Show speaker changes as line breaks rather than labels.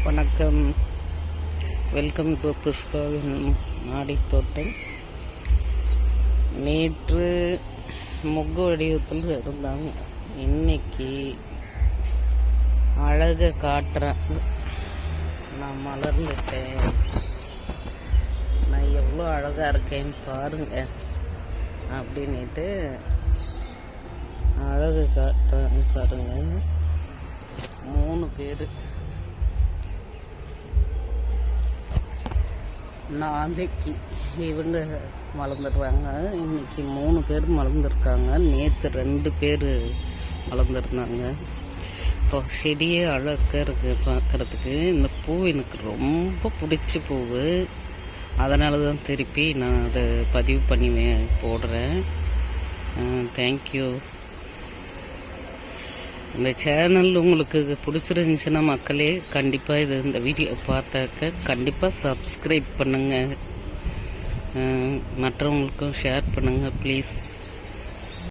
வணக்கம், welcome to புஷ்பாவின் மாடித்தோட்டம். நேற்று முக்கு வடிவத்தில் இருந்தாங்க, இன்னைக்கு அழகை காட்டுறேன். நான் மலர்ந்துட்டேன், நான் எவ்வளோ அழகாக இருக்கேன்னு பாருங்க அப்படின்ட்டு அழகு காட்டுறேன்னு பாருங்க. 3 பேர் நாளைக்கு இவங்க மலர்ந்துடுறாங்க. இன்னைக்கு 3 பேர் மலர்ந்துருக்காங்க. நேற்று 2 பேர் மலர்ந்துருந்தாங்க. இப்போ செடியே அழகாக இருக்குது பார்க்குறதுக்கு. இந்த பூ எனக்கு ரொம்ப பிடிச்ச பூவு, அதனால தான் திருப்பி நான் அதை பதிவு பண்ணி போடுறேன். தேங்க்யூ. இந்த சேனல் உங்களுக்கு பிடிச்சிருந்துச்சுன்னா மக்களே, கண்டிப்பாக இந்த வீடியோ பார்த்தாக்க கண்டிப்பாக சப்ஸ்கிரைப் பண்ணுங்கள், மற்றவங்களுக்கும் ஷேர் பண்ணுங்கள் ப்ளீஸ்.